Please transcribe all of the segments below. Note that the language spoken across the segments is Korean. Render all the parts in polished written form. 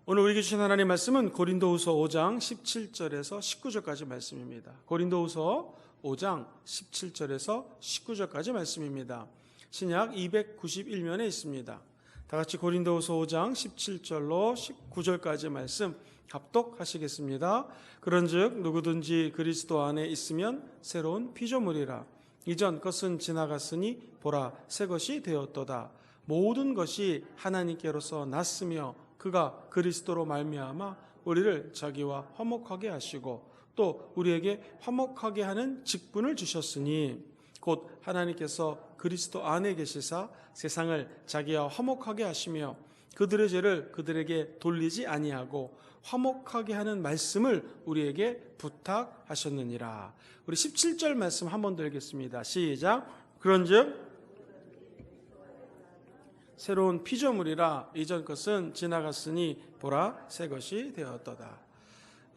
오늘 우리에게 주신 하나님의 말씀은 고린도후서 5장 17절에서 19절까지 말씀입니다. 고린도후서 5장 17절에서 19절까지 말씀입니다. 신약 291면에 있습니다. 다 같이 고린도후서 5장 17절로 19절까지 말씀 합독하시겠습니다. 그런즉 누구든지 그리스도 안에 있으면 새로운 피조물이라. 이전 것은 지나갔으니 보라 새 것이 되었도다. 모든 것이 하나님께로서 났으며 그가 그리스도로 말미암아 우리를 자기와 화목하게 하시고 또 우리에게 화목하게 하는 직분을 주셨으니 곧 하나님께서 그리스도 안에 계시사 세상을 자기와 화목하게 하시며 그들의 죄를 그들에게 돌리지 아니하고 화목하게 하는 말씀을 우리에게 부탁하셨느니라. 우리 17절 말씀 한 번 더 읽겠습니다. 시작. 그런즉 새로운 피조물이라. 이전 것은 지나갔으니 보라 새 것이 되었도다.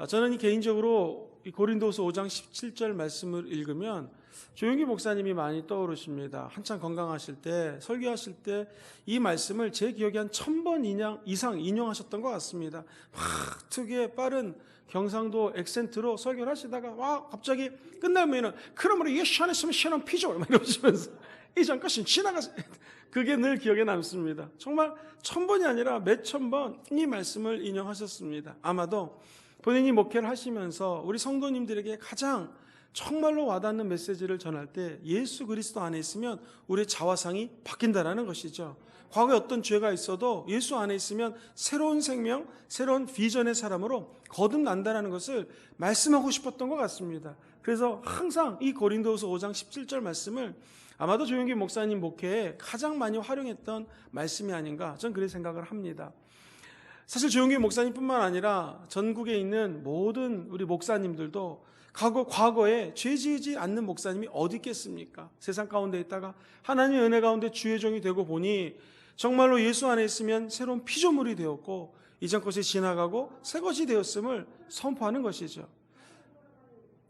저는 개인적으로 이 고린도서 5장 17절 말씀을 읽으면 조용기 목사님이 많이 떠오르십니다. 한참 건강하실 때 설교하실 때 이 말씀을 제 기억에 한 1000번 이상 인용하셨던 것 같습니다. 막 특유의 빠른 경상도 액센트로 설교를 하시다가 갑자기 끝나면은 그러므로 예수 안에 있으면 새로운 피조물 이러시면서 이전 것은 지나갔어요. 그게 늘 기억에 남습니다. 정말 1000번이 아니라 몇천 번 이 말씀을 인용하셨습니다. 아마도 본인이 목회를 하시면서 우리 성도님들에게 가장 정말로 와닿는 메시지를 전할 때 예수 그리스도 안에 있으면 우리의 자화상이 바뀐다는 것이죠. 과거에 어떤 죄가 있어도 예수 안에 있으면 새로운 생명, 새로운 비전의 사람으로 거듭난다는 것을 말씀하고 싶었던 것 같습니다. 그래서 항상 이 고린도후서 5장 17절 말씀을 아마도 조용기 목사님 목회에 가장 많이 활용했던 말씀이 아닌가 저는 그렇게 생각을 합니다. 사실 조용기 목사님뿐만 아니라 전국에 있는 모든 우리 목사님들도 과거에 죄 지지 않는 목사님이 어디 있겠습니까? 세상 가운데 있다가 하나님의 은혜 가운데 주의 종이 되고 보니 정말로 예수 안에 있으면 새로운 피조물이 되었고 이전 것이 지나가고 새 것이 되었음을 선포하는 것이죠.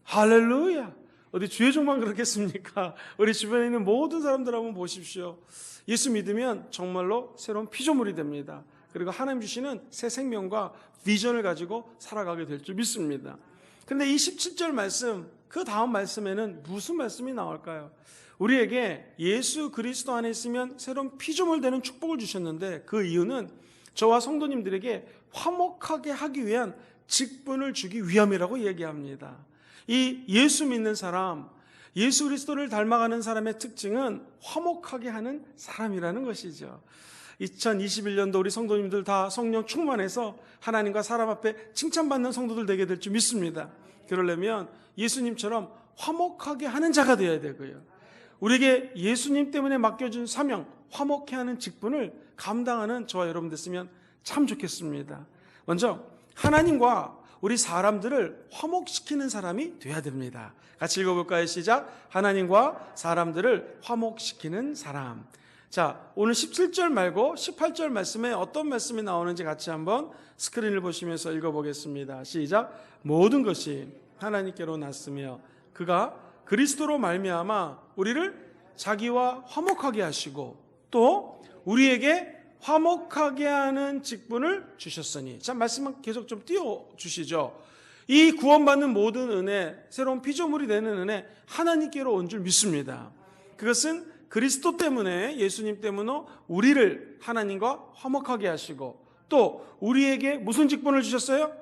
할렐루야! 어디 주의 종만 그렇겠습니까? 우리 주변에 있는 모든 사람들 한번 보십시오. 예수 믿으면 정말로 새로운 피조물이 됩니다. 그리고 하나님 주시는 새 생명과 비전을 가지고 살아가게 될 줄 믿습니다. 그런데 이 17절 말씀, 그 다음 말씀에는 무슨 말씀이 나올까요? 우리에게 예수 그리스도 안에 있으면 새로운 피조물 되는 축복을 주셨는데 그 이유는 저와 성도님들에게 화목하게 하기 위한 직분을 주기 위함이라고 얘기합니다. 이 예수 믿는 사람, 예수 그리스도를 닮아가는 사람의 특징은 화목하게 하는 사람이라는 것이죠. 2021년도 우리 성도님들 다 성령 충만해서 하나님과 사람 앞에 칭찬받는 성도들 되게 될 줄 믿습니다. 그러려면 예수님처럼 화목하게 하는 자가 되어야 되고요. 우리에게 예수님 때문에 맡겨준 사명, 화목해 하는 직분을 감당하는 저와 여러분 됐으면 참 좋겠습니다. 먼저 하나님과 우리 사람들을 화목시키는 사람이 돼야 됩니다. 같이 읽어볼까요? 시작. 하나님과 사람들을 화목시키는 사람. 자, 오늘 17절 말고 18절 말씀에 어떤 말씀이 나오는지 같이 한번 스크린을 보시면서 읽어보겠습니다. 시작. 모든 것이 하나님께로 났으며 그가 그리스도로 말미암아 우리를 자기와 화목하게 하시고 또 우리에게 화목하게 하는 직분을 주셨으니. 자, 말씀만 계속 좀 띄워주시죠. 이 구원받는 모든 은혜, 새로운 피조물이 되는 은혜 하나님께로 온 줄 믿습니다. 그것은 그리스도 때문에, 예수님 때문에 우리를 하나님과 화목하게 하시고 또 우리에게 무슨 직분을 주셨어요?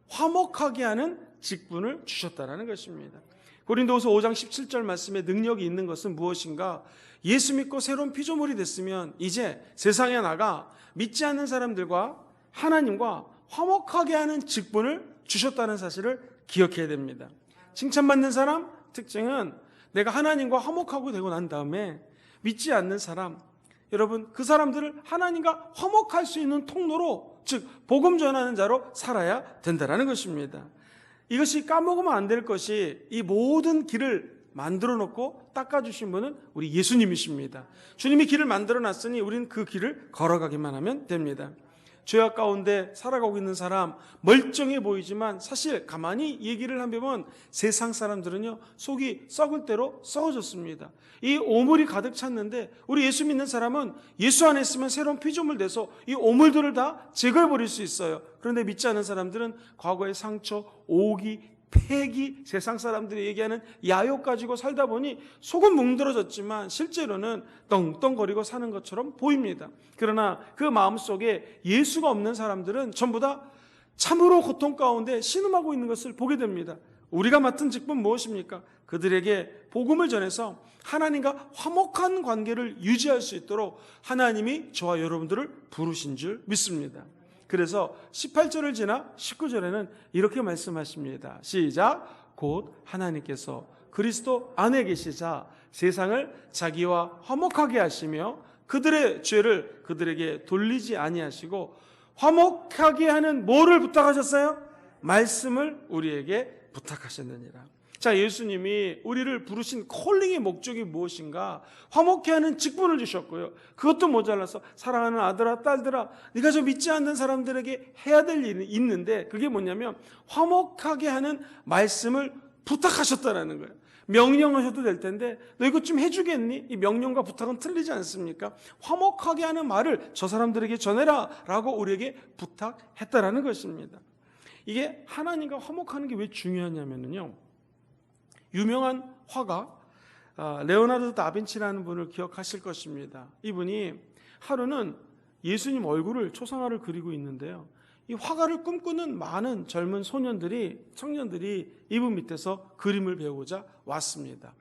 화목하게 하는 직분을 주셨다는 것입니다. 고린도후서 5장 17절 말씀에 능력이 있는 것은 무엇인가? 예수 믿고 새로운 피조물이 됐으면 이제 세상에 나가 믿지 않는 사람들과 하나님과 화목하게 하는 직분을 주셨다는 사실을 기억해야 됩니다. 칭찬받는 사람 특징은 내가 하나님과 화목하고 되고 난 다음에 믿지 않는 사람, 여러분 그 사람들을 하나님과 화목할 수 있는 통로로, 즉 복음 전하는 자로 살아야 된다는 것입니다. 이것이 까먹으면 안 될 것이 이 모든 길을 만들어 놓고 닦아주신 분은 우리 예수님이십니다. 주님이 길을 만들어 놨으니 우리는 그 길을 걸어가기만 하면 됩니다. 죄악 가운데 살아가고 있는 사람, 멀쩡해 보이지만 사실 가만히 얘기를 하면 세상 사람들은요, 속이 썩을 대로 썩어졌습니다. 이 오물이 가득 찼는데 우리 예수 믿는 사람은 예수 안에 있으면 새로운 피조물 돼서 이 오물들을 다 제거해 버릴 수 있어요. 그런데 믿지 않은 사람들은 과거의 상처, 오기, 폐기, 세상 사람들이 얘기하는 야욕 가지고 살다 보니 속은 뭉들어졌지만 실제로는 떵떵거리고 사는 것처럼 보입니다. 그러나 그 마음속에 예수가 없는 사람들은 전부 다 참으로 고통 가운데 신음하고 있는 것을 보게 됩니다. 우리가 맡은 직분 무엇입니까? 그들에게 복음을 전해서 하나님과 화목한 관계를 유지할 수 있도록 하나님이 저와 여러분들을 부르신 줄 믿습니다. 그래서 18절을 지나 19절에는 이렇게 말씀하십니다. 시작. 곧 하나님께서 그리스도 안에 계시자 세상을 자기와 화목하게 하시며 그들의 죄를 그들에게 돌리지 아니하시고 화목하게 하는 뭐를 부탁하셨어요? 말씀을 우리에게 부탁하셨느니라. 자, 예수님이 우리를 부르신 콜링의 목적이 무엇인가? 화목케 하는 직분을 주셨고요. 그것도 모자라서 사랑하는 아들아 딸들아, 네가 저 믿지 않는 사람들에게 해야 될 일이 있는데 그게 뭐냐면 화목하게 하는 말씀을 부탁하셨다라는 거예요. 명령하셔도 될 텐데 너 이것 좀 해주겠니? 이 명령과 부탁은 틀리지 않습니까? 화목하게 하는 말을 저 사람들에게 전해라 라고 우리에게 부탁했다라는 것입니다. 이게 하나님과 화목하는 게 왜 중요하냐면요, 유명한 화가 레오나르도 다빈치라는 분을 기억하실 것입니다. 이분이 하루는 예수님 얼굴을 초상화를 그리고 있는데요, 이 화가를 꿈꾸는 많은 젊은 청년들이 이분 밑에서 그림을 배우고자 왔습니다.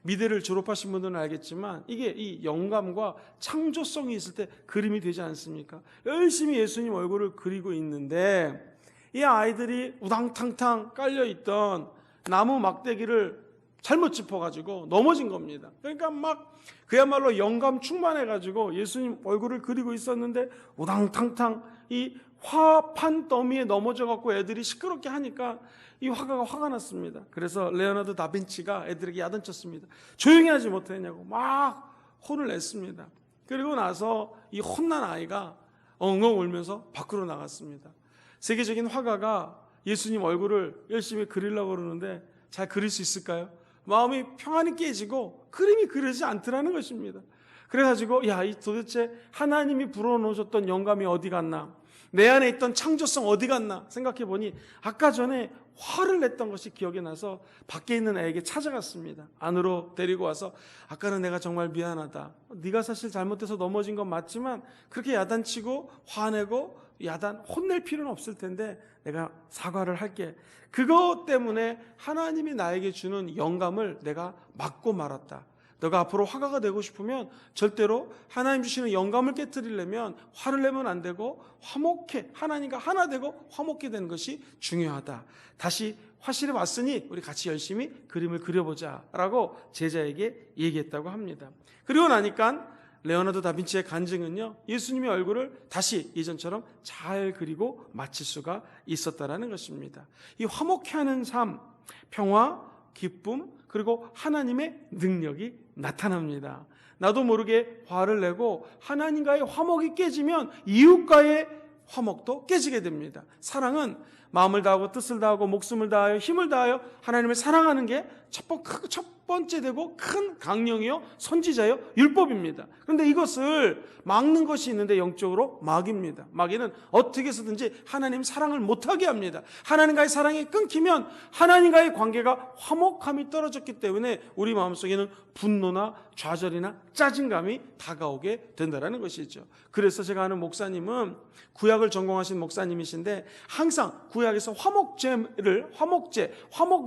미대를 졸업하신 분들은 알겠지만 이게 이 영감과 창조성이 있을 때 그림이 되지 않습니까? 열심히 예수님 얼굴을 그리고 있는데 이 아이들이 우당탕탕 깔려있던 나무 막대기를 잘못 짚어가지고 넘어진 겁니다. 그러니까 막 그야말로 영감 충만해가지고 예수님 얼굴을 그리고 있었는데 우당탕탕 이 화판 더미에 넘어져갖고 애들이 시끄럽게 하니까 이 화가가 화가 났습니다. 그래서 레오나르도 다빈치가 애들에게 야단쳤습니다. 조용히 하지 못했냐고 막 혼을 냈습니다. 그리고 나서 이 혼난 아이가 엉엉 울면서 밖으로 나갔습니다. 세계적인 화가가 예수님 얼굴을 열심히 그리려고 그러는데 잘 그릴 수 있을까요? 마음이 평안히 깨지고 그림이 그려지지 않더라는 것입니다. 그래가지고 이 도대체 하나님이 불어넣으셨던 영감이 어디 갔나, 내 안에 있던 창조성 어디 갔나 생각해 보니 아까 전에 화를 냈던 것이 기억이 나서 밖에 있는 애에게 찾아갔습니다. 안으로 데리고 와서 아까는 내가 정말 미안하다. 네가 사실 잘못해서 넘어진 건 맞지만 그렇게 야단치고 화내고 혼낼 필요는 없을 텐데 내가 사과를 할게. 그것 때문에 하나님이 나에게 주는 영감을 내가 막고 말았다. 너가 앞으로 화가가 되고 싶으면 절대로 하나님 주시는 영감을 깨뜨리려면 화를 내면 안 되고 화목해, 하나님과 하나 되고 화목해 되는 것이 중요하다. 다시 화실에 왔으니 우리 같이 열심히 그림을 그려보자 라고 제자에게 얘기했다고 합니다. 그리고 나니까 레오나르도 다빈치의 간증은요, 예수님의 얼굴을 다시 예전처럼 잘 그리고 마칠 수가 있었다라는 것입니다. 이 화목해하는 삶, 평화, 기쁨, 그리고 하나님의 능력이 나타납니다. 나도 모르게 화를 내고 하나님과의 화목이 깨지면 이웃과의 화목도 깨지게 됩니다. 사랑은 마음을 다하고 뜻을 다하고 목숨을 다하여 힘을 다하여 하나님을 사랑하는 게 첫 번째 되고 큰 강령이요 선지자요 율법입니다. 그런데 이것을 막는 것이 있는데 영적으로 마귀입니다. 마귀는 어떻게 해서든지 하나님 사랑을 못하게 합니다. 하나님과의 사랑이 끊기면 하나님과의 관계가 화목함이 떨어졌기 때문에 우리 마음속에는 분노나 좌절이나 짜증감이 다가오게 된다는 것이죠. 그래서 제가 아는 목사님은 구약을 전공하신 목사님이신데 항상 구약에서 화목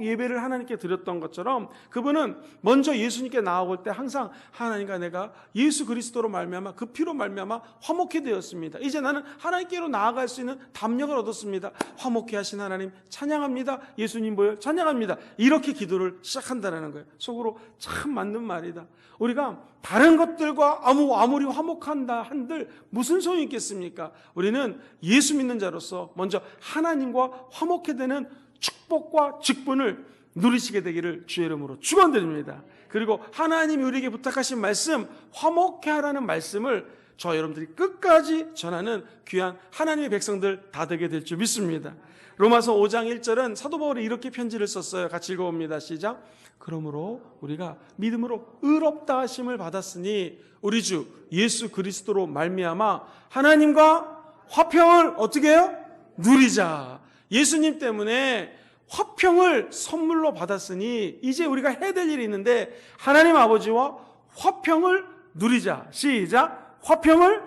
예배를 하나님께 드렸던 것처럼 그분은 먼저 예수님께 나아올 때 항상 하나님과 내가 예수 그리스도로 말미암아 그 피로 말미암아 화목해 되었습니다. 이제 나는 하나님께로 나아갈 수 있는 담력을 얻었습니다. 화목해 하신 하나님 찬양합니다. 예수님 보여 찬양합니다. 이렇게 기도를 시작한다는 거예요. 속으로 참 맞는 말이다. 우리가 다른 것들과 아무리 화목한다 한들 무슨 소용이 있겠습니까? 우리는 예수 믿는 자로서 먼저 하나님과 화목해 되는 축복과 직분을 누리시게 되기를 주의 이름으로 축원드립니다. 그리고 하나님이 우리에게 부탁하신 말씀, 화목해 하라는 말씀을 저와 여러분들이 끝까지 전하는 귀한 하나님의 백성들 다 되게 될 줄 믿습니다. 로마서 5장 1절은 사도 바울이 이렇게 편지를 썼어요. 같이 읽어봅니다. 시작. 그러므로 우리가 믿음으로 의롭다 하심을 받았으니 우리 주 예수 그리스도로 말미암아 하나님과 화평을 어떻게 해요? 누리자. 예수님 때문에 화평을 선물로 받았으니 이제 우리가 해야 될 일이 있는데 하나님 아버지와 화평을 누리자. 시작. 화평을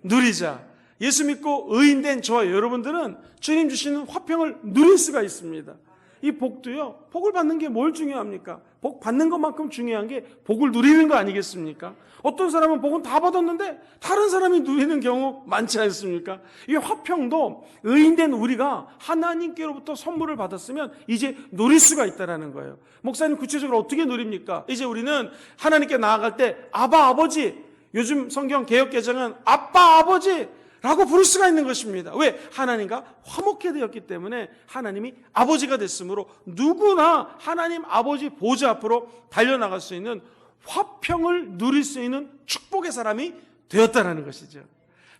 누리자. 예수 믿고 의인된 저와 여러분들은 주님 주시는 화평을 누릴 수가 있습니다. 이 복도요, 복을 받는 게 뭘 중요합니까? 복 받는 것만큼 중요한 게 복을 누리는 거 아니겠습니까? 어떤 사람은 복은 다 받았는데 다른 사람이 누리는 경우 많지 않습니까? 이 화평도 의인된 우리가 하나님께로부터 선물을 받았으면 이제 누릴 수가 있다는 거예요. 목사님 구체적으로 어떻게 누립니까? 이제 우리는 하나님께 나아갈 때 아바 아버지, 요즘 성경 개역 개정은 아빠 아버지 라고 부를 수가 있는 것입니다. 왜? 하나님과 화목해 되었기 때문에 하나님이 아버지가 됐으므로 누구나 하나님 아버지 보좌 앞으로 달려나갈 수 있는 화평을 누릴 수 있는 축복의 사람이 되었다는 것이죠.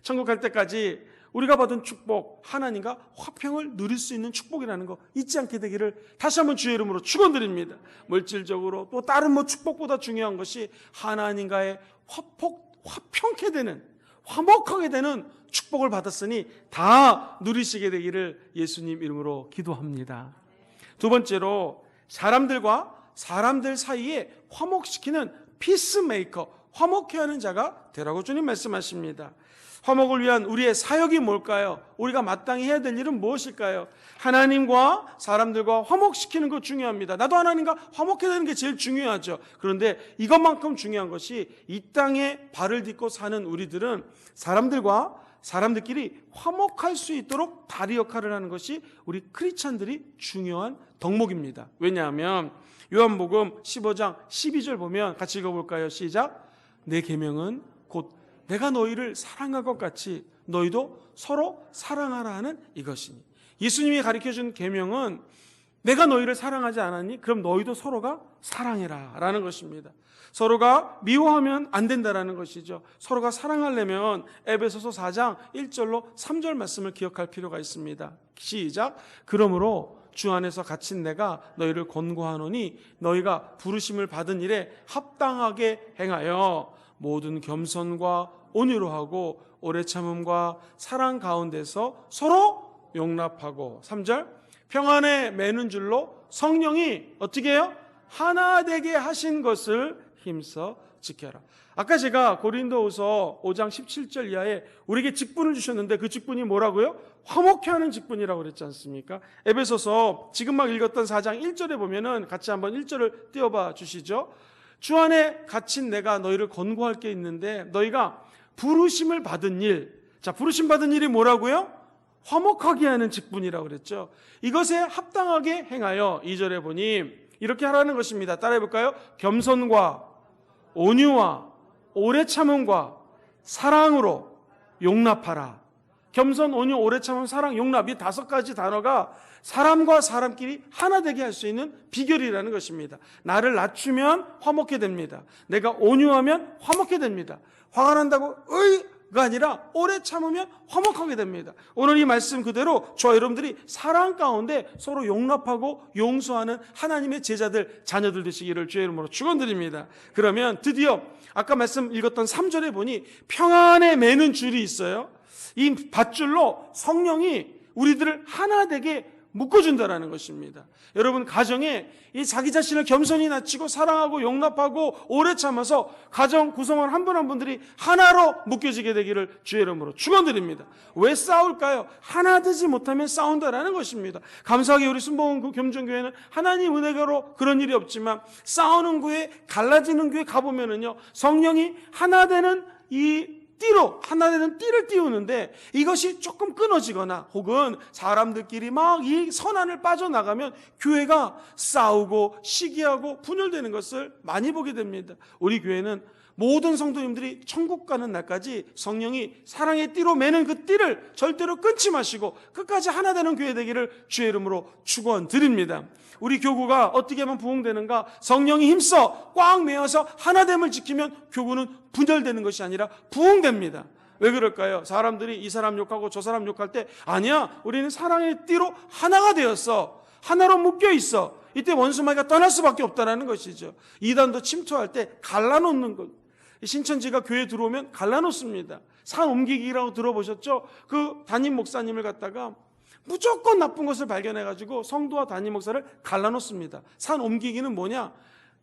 천국 갈 때까지 우리가 받은 축복, 하나님과 화평을 누릴 수 있는 축복이라는 거 잊지 않게 되기를 다시 한번 주의 이름으로 축원드립니다. 물질적으로 또 다른 축복보다 중요한 것이 하나님과의 화평케 되는, 화목하게 되는 축복을 받았으니 다 누리시게 되기를 예수님 이름으로 기도합니다. 두 번째로 사람들과 사람들 사이에 화목시키는 피스메이커, 화목케 하는 자가 되라고 주님 말씀하십니다. 화목을 위한 우리의 사역이 뭘까요? 우리가 마땅히 해야 될 일은 무엇일까요? 하나님과 사람들과 화목시키는 것 중요합니다. 나도 하나님과 화목해야 되는 게 제일 중요하죠. 그런데 이것만큼 중요한 것이 이 땅에 발을 딛고 사는 우리들은 사람들과 사람들끼리 화목할 수 있도록 다리 역할을 하는 것이 우리 크리스찬들이 중요한 덕목입니다. 왜냐하면 요한복음 15장 12절 보면 같이 읽어볼까요? 시작. 내 계명은 곧 내가 너희를 사랑한 것 같이 너희도 서로 사랑하라 하는 이것이니. 예수님이 가르쳐준 계명은 내가 너희를 사랑하지 않았니? 그럼 너희도 서로가 사랑해라 라는 것입니다. 서로가 미워하면 안 된다라는 것이죠. 서로가 사랑하려면 에베소서 4장 1절로 3절 말씀을 기억할 필요가 있습니다. 시작. 그러므로 주 안에서 갇힌 내가 너희를 권고하노니 너희가 부르심을 받은 일에 합당하게 행하여 모든 겸손과 온유로 하고 오래 참음과 사랑 가운데서 서로 용납하고 3절 평안에 매는 줄로 성령이 어떻게 해요? 하나 되게 하신 것을 힘써 지켜라. 아까 제가 고린도후서 5장 17절 이하에 우리에게 직분을 주셨는데 그 직분이 뭐라고요? 화목케 하는 직분이라고 그랬지 않습니까? 에베소서 지금 막 읽었던 4장 1절에 보면은 같이 한번 1절을 띄워봐 주시죠. 주 안에 갇힌 내가 너희를 권고할 게 있는데 너희가 부르심을 받은 일. 자, 부르심 받은 일이 뭐라고요? 화목하게 하는 직분이라고 그랬죠. 이것에 합당하게 행하여 2절에 보니 이렇게 하라는 것입니다. 따라해 볼까요? 겸손과 온유와 오래 참음과 사랑으로 용납하라. 겸손, 온유, 오래 참음, 사랑, 용납 이 5가지 단어가 사람과 사람끼리 하나 되게 할 수 있는 비결이라는 것입니다. 나를 낮추면 화목해 됩니다. 내가 온유하면 화목해 됩니다. 화가 난다고 가 아니라 오래 참으면 화목하게 됩니다. 오늘 이 말씀 그대로 저와 여러분들이 사랑 가운데 서로 용납하고 용서하는 하나님의 제자들, 자녀들 되시기를 주의 이름으로 축원드립니다. 그러면 드디어 아까 말씀 읽었던 3절에 보니 평안에 매는 줄이 있어요. 이 밧줄로 성령이 우리들을 하나 되게 묶어준다라는 것입니다. 여러분 가정에 이 자기 자신을 겸손히 낮추고 사랑하고 용납하고 오래 참아서 가정 구성원 한 분 한 분들이 하나로 묶여지게 되기를 주의 이름으로 축원드립니다. 왜 싸울까요? 하나 되지 못하면 싸운다라는 것입니다. 감사하게 우리 순복음 겸전교회는 하나님 은혜가로 그런 일이 없지만 싸우는 교회, 갈라지는 교회 가보면은요 성령이 하나 되는 이 띠로 하나 되는 띠를 띄우는데 이것이 조금 끊어지거나 혹은 사람들끼리 막 이 선안을 빠져나가면 교회가 싸우고 시기하고 분열되는 것을 많이 보게 됩니다. 우리 교회는 모든 성도님들이 천국 가는 날까지 성령이 사랑의 띠로 매는 그 띠를 절대로 끊지 마시고 끝까지 하나 되는 교회 되기를 주의 이름으로 축원드립니다. 우리 교구가 어떻게 하면 부흥되는가? 성령이 힘써 꽉 메어서 하나됨을 지키면 교구는 분열되는 것이 아니라 부흥됩니다. 왜 그럴까요? 사람들이 이 사람 욕하고 저 사람 욕할 때 아니야, 우리는 사랑의 띠로 하나가 되었어. 하나로 묶여 있어. 이때 원수마귀가 떠날 수밖에 없다는 것이죠. 이단도 침투할 때 갈라놓는 것. 신천지가 교회에 들어오면 갈라놓습니다. 산 옮기기라고 들어보셨죠? 그 담임 목사님을 갖다가 무조건 나쁜 것을 발견해가지고 성도와 담임 목사를 갈라놓습니다. 산 옮기기는 뭐냐?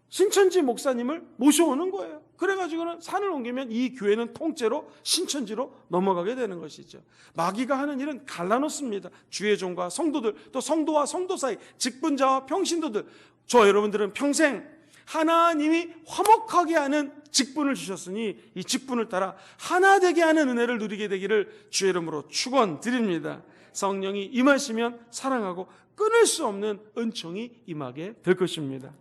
신천지 목사님을 모셔오는 거예요. 그래가지고는 산을 옮기면 이 교회는 통째로 신천지로 넘어가게 되는 것이죠. 마귀가 하는 일은 갈라놓습니다. 주의 종과 성도들, 또 성도와 성도 사이, 직분자와 평신도들. 저 여러분들은 평생 하나님이 화목하게 하는 직분을 주셨으니 이 직분을 따라 하나 되게 하는 은혜를 누리게 되기를 주의 이름으로 축원드립니다. 성령이 임하시면 사랑하고 끊을 수 없는 은총이 임하게 될 것입니다.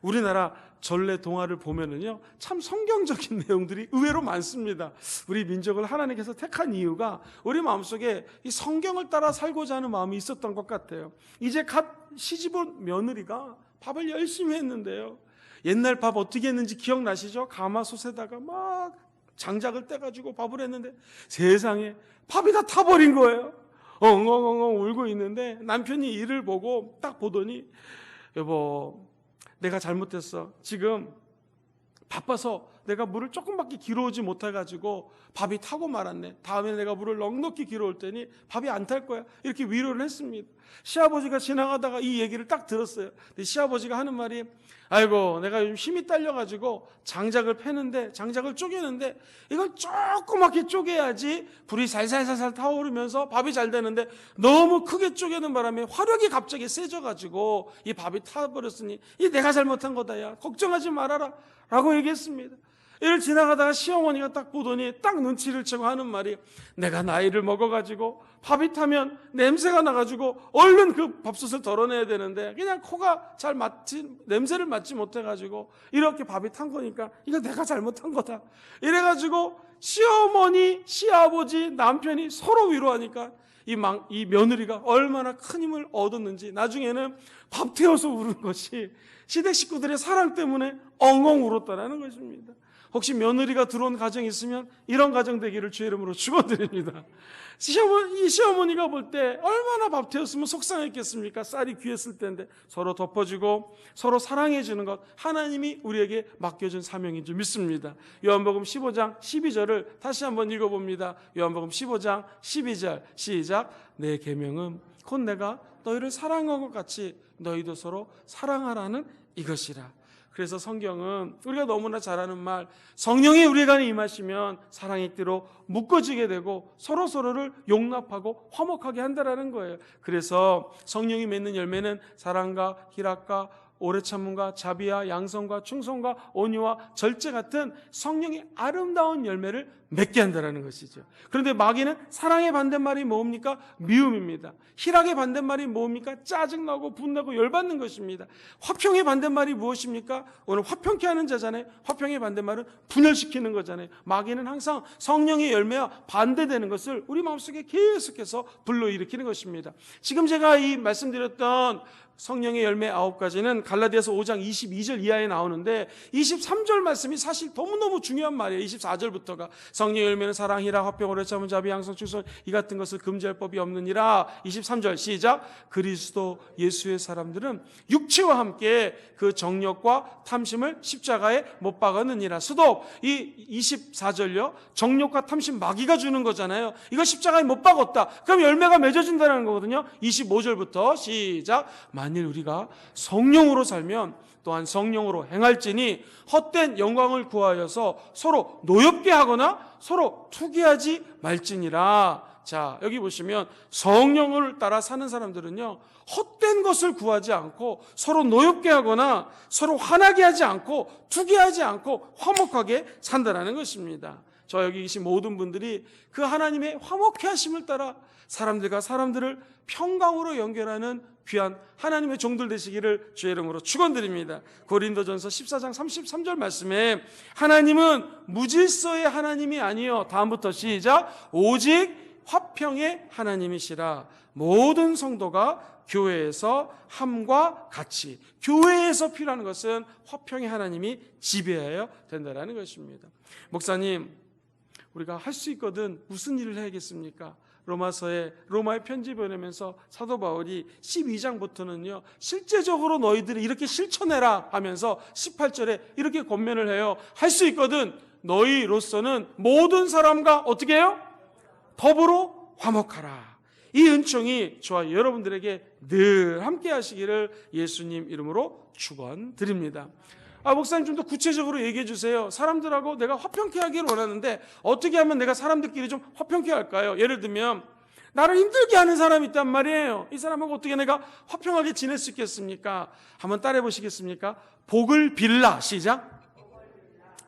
우리나라 전래 동화를 보면은요, 참 성경적인 내용들이 의외로 많습니다. 우리 민족을 하나님께서 택한 이유가 우리 마음속에 이 성경을 따라 살고자 하는 마음이 있었던 것 같아요. 이제 갓 시집온 며느리가 밥을 열심히 했는데요. 옛날 밥 어떻게 했는지 기억나시죠? 가마솥에다가 막 장작을 떼가지고 밥을 했는데 세상에 밥이 다 타버린 거예요. 엉엉엉엉 울고 있는데 남편이 이를 보고 딱 보더니 여보, 내가 잘못했어. 지금 바빠서 내가 물을 조금밖에 길어오지 못해가지고 밥이 타고 말았네. 다음에 내가 물을 넉넉히 길어올 테니 밥이 안 탈 거야. 이렇게 위로를 했습니다. 시아버지가 지나가다가 이 얘기를 딱 들었어요. 근데 시아버지가 하는 말이 아이고, 내가 요즘 힘이 딸려가지고 장작을 패는데, 장작을 쪼개는데 이걸 조그맣게 쪼개야지 불이 살살살살 타오르면서 밥이 잘 되는데 너무 크게 쪼개는 바람에 화력이 갑자기 세져가지고 이 밥이 타버렸으니 이 내가 잘못한 거다. 야, 걱정하지 말아라 라고 얘기했습니다. 이를 지나가다가 시어머니가 딱 보더니 딱 눈치를 채고 하는 말이 내가 나이를 먹어가지고 밥이 타면 냄새가 나가지고 얼른 그 밥솥을 덜어내야 되는데 그냥 코가 잘 냄새를 맡지 못해가지고 이렇게 밥이 탄 거니까 이거 내가 잘못한 거다. 이래가지고 시어머니, 시아버지, 남편이 서로 위로하니까 이 며느리가 얼마나 큰 힘을 얻었는지 나중에는 밥 태워서 우는 것이 시댁 식구들의 사랑 때문에 엉엉 울었다는 것입니다. 혹시 며느리가 들어온 가정이 있으면 이런 가정 되기를 주의 이름으로 축원드립니다. 이 시어머니가 볼 때 얼마나 밥 태웠으면 속상했겠습니까? 쌀이 귀했을 때인데 서로 덮어주고 서로 사랑해주는 것, 하나님이 우리에게 맡겨준 사명인 줄 믿습니다. 요한복음 15장 12절을 다시 한번 읽어봅니다. 요한복음 15장 12절 시작. 내 계명은 곧 내가 너희를 사랑한 것 같이 너희도 서로 사랑하라는 이것이라. 그래서 성경은 우리가 너무나 잘 아는 말, 성령이 우리 안에 임하시면 사랑의 띠로 묶어지게 되고 서로서로를 용납하고 화목하게 한다라는 거예요. 그래서 성령이 맺는 열매는 사랑과 희락과 오래 참음과 자비와 양성과 충성과 온유와 절제 같은 성령의 아름다운 열매를 맺게 한다는 것이죠. 그런데 마귀는 사랑의 반대말이 뭡니까? 미움입니다. 희락의 반대말이 뭡니까? 짜증나고 분나고 열받는 것입니다. 화평의 반대말이 무엇입니까? 오늘 화평케 하는 자잖아요. 화평의 반대말은 분열시키는 거잖아요. 마귀는 항상 성령의 열매와 반대되는 것을 우리 마음속에 계속해서 불러일으키는 것입니다. 지금 제가 이 말씀드렸던 성령의 열매 9가지는 갈라디아서 5장 22절 이하에 나오는데 23절 말씀이 사실 너무너무 중요한 말이에요. 24절부터가 성령의 열매는 사랑, 희락, 화평, 오래 참음, 자비, 양성, 충성 이 같은 것을 금지할 법이 없느니라. 23절 시작. 그리스도 예수의 사람들은 육체와 함께 그 정욕과 탐심을 십자가에 못 박았느니라. 수도 이 24절요. 정욕과 탐심 마귀가 주는 거잖아요. 이거 십자가에 못 박았다. 그럼 열매가 맺어진다는 거거든요. 25절부터 시작. 만일 우리가 성령으로 살면 또한 성령으로 행할지니 헛된 영광을 구하여서 서로 노엽게 하거나 서로 투기하지 말지니라. 자, 여기 보시면 성령을 따라 사는 사람들은요, 헛된 것을 구하지 않고 서로 노엽게 하거나 서로 화나게 하지 않고 투기하지 않고 화목하게 산다는 것입니다. 저 여기 계신 모든 분들이 그 하나님의 화목케 하심을 따라 사람들과 사람들을 평강으로 연결하는 귀한 하나님의 종들 되시기를 주의 이름으로 축원드립니다. 고린도전서 14장 33절 말씀에 하나님은 무질서의 하나님이 아니요, 다음부터 시작. 오직 화평의 하나님이시라. 모든 성도가 교회에서 함과 같이, 교회에서 필요한 것은 화평의 하나님이 지배하여 된다는 것입니다. 목사님, 우리가 할 수 있거든 무슨 일을 해야겠습니까? 로마의 편지 보내면서 사도 바울이 12장부터는요 실제적으로 너희들이 이렇게 실천해라 하면서 18절에 이렇게 권면을 해요. 할 수 있거든 너희로서는 모든 사람과 어떻게 해요? 더불어 화목하라. 이 은총이 저와 여러분들에게 늘 함께 하시기를 예수님 이름으로 축원드립니다. 목사님 좀 더 구체적으로 얘기해 주세요. 사람들하고 내가 화평케 하기를 원하는데 어떻게 하면 내가 사람들끼리 좀 화평케 할까요? 예를 들면 나를 힘들게 하는 사람이 있단 말이에요. 이 사람하고 어떻게 내가 화평하게 지낼 수 있겠습니까? 한번 따라해 보시겠습니까? 복을 빌라. 시작.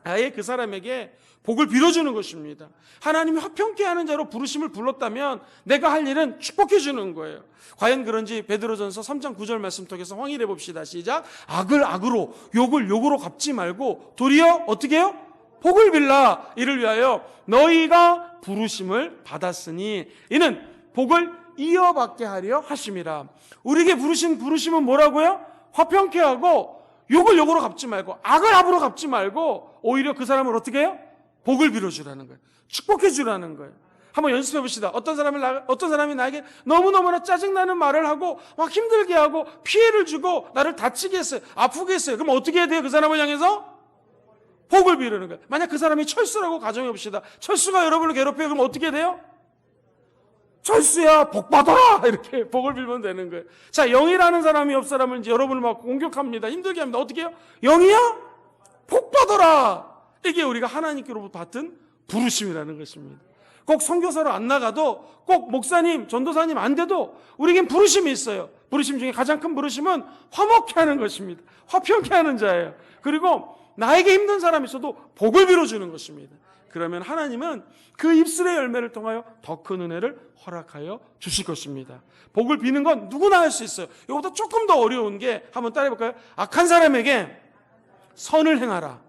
아예 그 사람에게 복을 빌어주는 것입니다. 하나님이 화평케 하는 자로 부르심을 불렀다면 내가 할 일은 축복해 주는 거예요. 과연 그런지 베드로전서 3장 9절 말씀 통해서 확인해 봅시다. 시작. 악을 악으로 욕을 욕으로 갚지 말고 도리어 어떻게 해요? 복을 빌라. 이를 위하여 너희가 부르심을 받았으니 이는 복을 이어받게 하려 하심이라. 우리에게 부르신 부르심은 뭐라고요? 화평케 하고 욕을 욕으로 갚지 말고 악을 악으로 갚지 말고 오히려 그 사람을 어떻게 해요? 복을 빌어주라는 거예요. 축복해 주라는 거예요. 한번 연습해 봅시다. 어떤 사람이 나에게 너무너무나 짜증나는 말을 하고 막 힘들게 하고 피해를 주고 나를 다치게 했어요. 아프게 했어요. 그럼 어떻게 해야 돼요? 그 사람을 향해서? 복을 비르는 거예요. 만약 그 사람이 철수라고 가정해 봅시다. 철수가 여러분을 괴롭혀요. 그럼 어떻게 돼요? 철수야 복 받아라 이렇게 복을 빌면 되는 거예요. 자, 영이라는 사람이 옆 사람을 이제 여러분을 막 공격합니다. 힘들게 합니다. 어떻게 해요? 영이야? 복 받아라. 이게 우리가 하나님께로부터 받은 부르심이라는 것입니다. 꼭 선교사로 안 나가도 꼭 목사님, 전도사님 안 돼도 우리에겐 부르심이 있어요. 부르심 중에 가장 큰 부르심은 화목케 하는 것입니다. 화평케 하는 자예요. 그리고 나에게 힘든 사람이 있어도 복을 빌어주는 것입니다. 그러면 하나님은 그 입술의 열매를 통하여 더 큰 은혜를 허락하여 주실 것입니다. 복을 비는 건 누구나 할 수 있어요. 이것보다 조금 더 어려운 게 한번 따라해볼까요? 악한 사람에게 선을 행하라.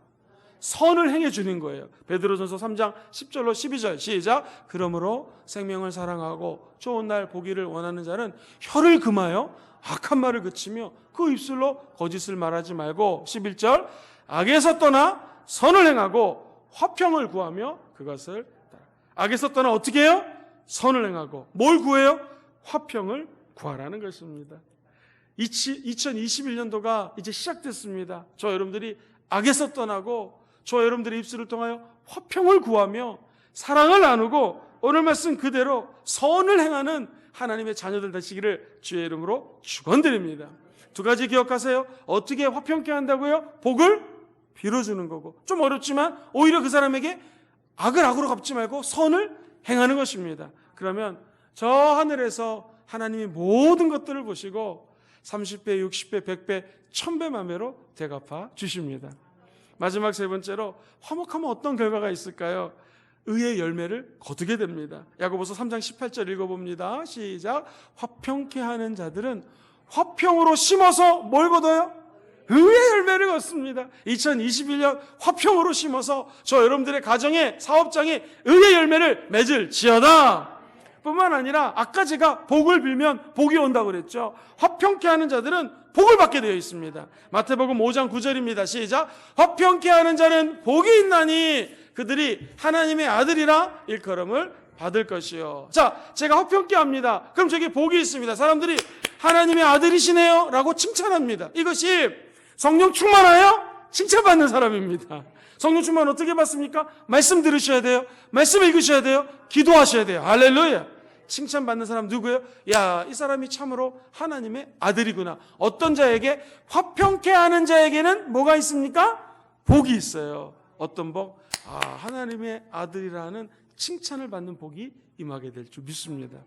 선을 행해 주는 거예요. 베드로전서 3장 10절로 12절 시작. 그러므로 생명을 사랑하고 좋은 날 보기를 원하는 자는 혀를 금하여 악한 말을 그치며 그 입술로 거짓을 말하지 말고 11절 악에서 떠나 선을 행하고 화평을 구하며 그것을 따라. 악에서 떠나 어떻게 해요? 선을 행하고 뭘 구해요? 화평을 구하라는 것입니다. 2021년도가 이제 시작됐습니다. 저 여러분들이 악에서 떠나고 저 여러분들의 입술을 통하여 화평을 구하며 사랑을 나누고 오늘 말씀 그대로 선을 행하는 하나님의 자녀들 되시기를 주의 이름으로 축원드립니다. 두 가지 기억하세요. 어떻게 화평케 한다고요? 복을 빌어주는 거고 좀 어렵지만 오히려 그 사람에게 악을 악으로 갚지 말고 선을 행하는 것입니다. 그러면 저 하늘에서 하나님이 모든 것들을 보시고 30배, 60배, 100배, 1000배 만배로 대갚아 주십니다. 마지막 세 번째로 화목하면 어떤 결과가 있을까요? 의의 열매를 거두게 됩니다. 야고보서 3장 18절 읽어봅니다. 시작. 화평케 하는 자들은 화평으로 심어서 뭘 거둬요? 의의 열매를 거둡니다. 2021년 화평으로 심어서 저 여러분들의 가정에 사업장에 의의 열매를 맺을지어다. 뿐만 아니라 아까 제가 복을 빌면 복이 온다고 그랬죠. 화평케 하는 자들은 복을 받게 되어 있습니다. 마태복음 5장 9절입니다. 시작. 화평케 하는 자는 복이 있나니 그들이 하나님의 아들이라 일컬음을 받을 것이요. 자, 제가 화평케 합니다. 그럼 저기 복이 있습니다. 사람들이 하나님의 아들이시네요 라고 칭찬합니다. 이것이 성령 충만하여 칭찬받는 사람입니다. 성령 충만 어떻게 받습니까? 말씀 들으셔야 돼요. 말씀 읽으셔야 돼요. 기도하셔야 돼요. 할렐루야. 칭찬받는 사람 누구예요? 야, 이 사람이 참으로 하나님의 아들이구나. 어떤 자에게? 화평케 하는 자에게는 뭐가 있습니까? 복이 있어요. 어떤 복? 하나님의 아들이라는 칭찬을 받는 복이 임하게 될 줄 믿습니다.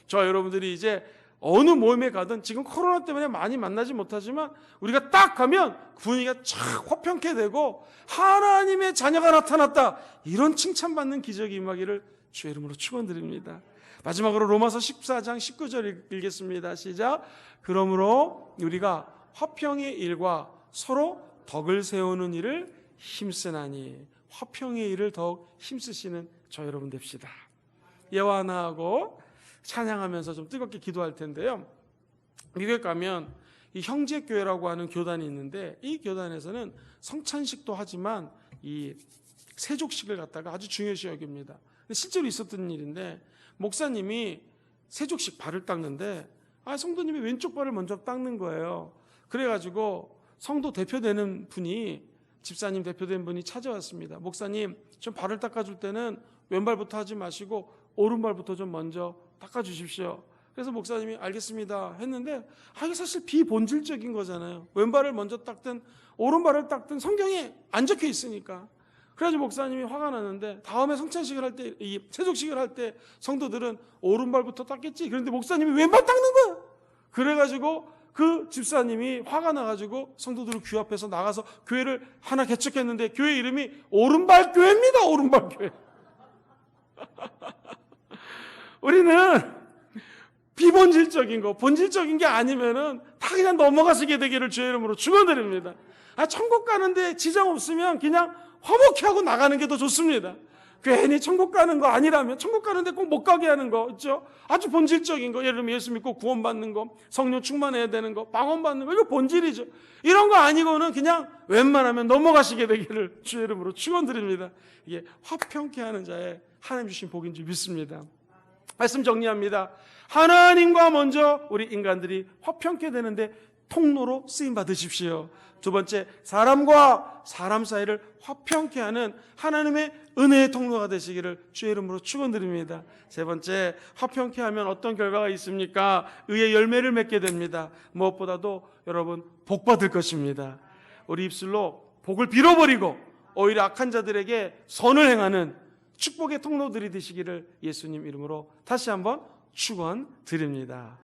저 여러분들이 이제 어느 모임에 가든 지금 코로나 때문에 많이 만나지 못하지만 우리가 딱 가면 분위기가 촥 화평케 되고 하나님의 자녀가 나타났다. 이런 칭찬받는 기적이 임하기를 주의 이름으로 축원드립니다. 마지막으로 로마서 14장 19절 읽겠습니다. 시작. 그러므로 우리가 화평의 일과 서로 덕을 세우는 일을 힘쓰나니 화평의 일을 더욱 힘쓰시는 저 여러분 됩시다. 예화 하나 하고 찬양하면서 좀 뜨겁게 기도할 텐데요. 미국에 가면 이 형제교회라고 하는 교단이 있는데 이 교단에서는 성찬식도 하지만 이 세족식을 갖다가 아주 중요시 여깁니다. 실제로 있었던 일인데 목사님이 세족식 발을 닦는데 성도님이 왼쪽 발을 먼저 닦는 거예요. 그래가지고 성도 대표되는 분이, 집사님 대표된 분이 찾아왔습니다. 목사님, 좀 발을 닦아줄 때는 왼발부터 하지 마시고 오른발부터 좀 먼저 닦아주십시오. 그래서 목사님이 알겠습니다 했는데 이게 사실 비본질적인 거잖아요. 왼발을 먼저 닦든 오른발을 닦든 성경에 안 적혀 있으니까. 그래가지고 목사님이 화가 났는데 다음에 성찬식을 할 때, 이 세족식을 할 때 성도들은 오른발부터 닦겠지. 그런데 목사님이 왼발 닦는 거야. 그래가지고 그 집사님이 화가 나가지고 성도들을 귀 앞에서 나가서 교회를 하나 개척했는데 교회 이름이 오른발 교회입니다. 오른발 교회. 우리는 비본질적인 거, 본질적인 게 아니면은 다 그냥 넘어가시게 되기를 주의 이름으로 축원드립니다. 천국 가는데 지장 없으면 그냥 화목히 하고 나가는 게 더 좋습니다. 괜히 천국 가는 거 아니라면, 천국 가는데 꼭 못 가게 하는 거 있죠? 아주 본질적인 거, 예를 들면 예수 믿고 구원받는 거, 성령 충만해야 되는 거, 방언받는 거, 이거 본질이죠. 이런 거 아니고는 그냥 웬만하면 넘어가시게 되기를 주의 이름으로 축원드립니다. 이게 화평케 하는 자의 하나님 주신 복인 줄 믿습니다. 말씀 정리합니다. 하나님과 먼저 우리 인간들이 화평케 되는데 통로로 쓰임 받으십시오. 두 번째, 사람과 사람 사이를 화평케 하는 하나님의 은혜의 통로가 되시기를 주의 이름으로 축원드립니다. 세 번째, 화평케 하면 어떤 결과가 있습니까? 의의 열매를 맺게 됩니다. 무엇보다도 여러분 복 받을 것입니다. 우리 입술로 복을 빌어버리고 오히려 악한 자들에게 선을 행하는 축복의 통로들이 되시기를 예수님 이름으로 다시 한번 축원드립니다.